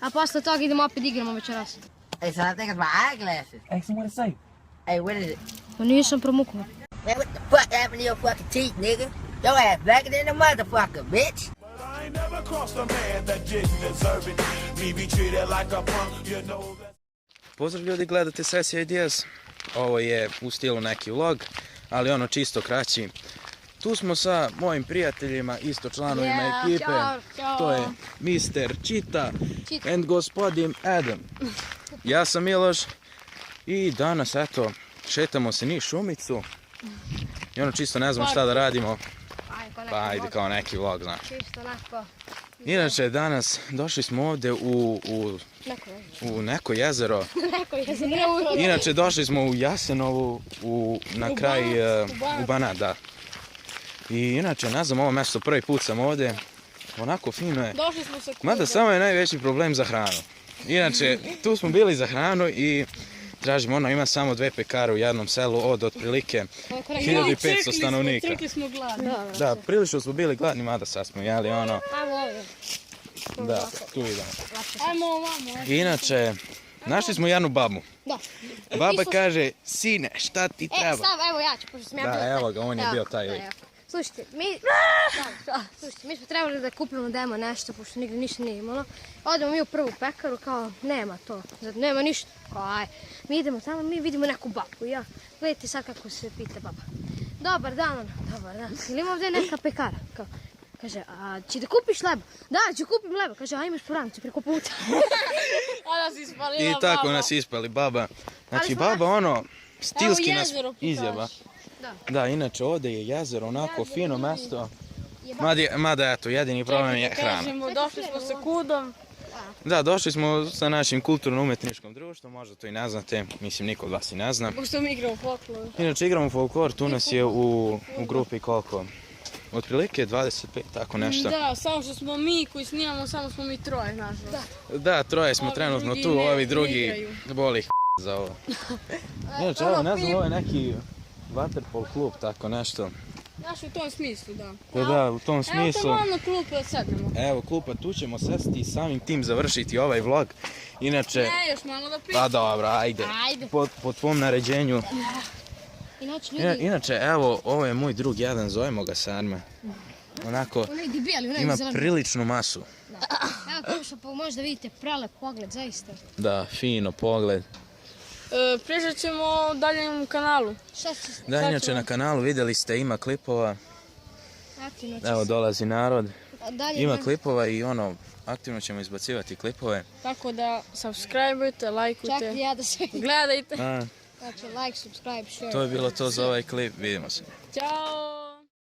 A posle toga idemo opet igramo večeras. Hey, son, I think it's my eyeglasses. Ask him what it say. Hey, what is it? Pa nisam promukao. Man, what the fuck happened to your fucking teeth, nigga? Your ass blacker than the motherfucker, bitch. But I ain't never crossed a man that didn't deserve it. Me be treated like a punk, you know that. Pozdrav ljudi, gledate Sesija Ideas. Ovo je u stilu neki vlog, ali ono čisto kraći. Tu smo sa mojim prijateljima, isto članovima ekipe. Ćao. To je Mr. Čita and gospodin Adam. Ja sam Miloš i danas, eto, šetamo se niz šumicu. I ono čisto ne znamo šta da radimo. Pa ajde, kao neki vlog, znaš. Čisto onako. Inače, danas došli smo ovde u neko jezero. Inače, došli smo u Jasenovu, na kraj, u Banat, da. I inače, ne znam, ovo mesto prvi put sam ovde. Onako fino je. Došli smo sa Mada samo je najveći problem za hranu. Inače, tu smo bili za hranu i tražimo, ima samo 2 pekare u jednom selu od otprilike 1500 stanovnika. Crkli smo gladni. Da, prilično smo bili gladni, mada sad smo jeli ono. Ajmo ovdje. Da, tu idemo. Ajmo ovamo. Inače, našli smo jednu babu. Da. Baba kaže, sine, šta ti treba? Stav, evo ja ću, pošto sam ja bio Da, evo ga, on je bio taj lik. Slušajte, mi smo trebali da kupimo demo nešto, pošto nigdje ništa nije imalo. Odemo mi u prvu pekaru, kao, nema to, nema ništa. Kao, aj, mi idemo tamo, mi vidimo neku babu. Ja, gledajte sad kako se pita baba. Dobar dan, ona, dobar dan. Ili ima ovdje neka pekara? Kao, kaže, a će da kupiš leba? Da, ću kupim leba. Kaže, ajmo s poranicu preko puta. A nas ispalila I tako baba. nas ispali baba. Znači, baba ono, stilski nas jezero izjeba. Da. Da, inače ovdje je jezero, onako fino mesto. Mada eto, jedini problem je hrana. Kažemo, došli smo sa Kudom. Da, došli smo sa našim kulturno-umetničkom društvom, možda to i ne znate, mislim niko od vas i ne zna. Pošto mi igramo folklor. Inače igramo folklor, tu nas je u grupi koliko? Otprilike 25, tako nešto. Da, samo što smo mi koji snimamo, samo smo mi troje, nažalost. Da, troje smo Ovi trenutno drugi tu, ne ovi drugi igraju. boli ih za ovo. Inače, evo, ne znam, ovo je neki vaterpol klub, tako nešto. Znaš, u tom smislu, da. Da, u tom Evo smislu. tamo ono klupe da sednemo. Evo, klupa, tu ćemo sesti i samim tim završiti ovaj vlog. Inače, Ne, još malo da pričam. pa dobro, ajde. Ajde. Po tvom naređenju. Inače, ljudi, Inače, evo, ovo je moj drug jedan, zovemo ga Sarma. Onako, onaj debeli, onaj ima zeleni. priličnu masu. Evo kako što možda vidite prelep pogled, zaista. Da, fino pogled. Pričat ćemo o daljem kanalu. Šta će Da, inače na kanalu vidjeli ste, ima klipova. aktivno će Evo, dolazi narod. dalje? Ima klipova i ono, aktivno ćemo izbacivati klipove. Tako da, subscribe-ujte, lajkujte, Čak i ja da se... gledajte. A, Znači, like, subscribe, share. to je bilo to za ovaj klip, vidimo se. Ćao!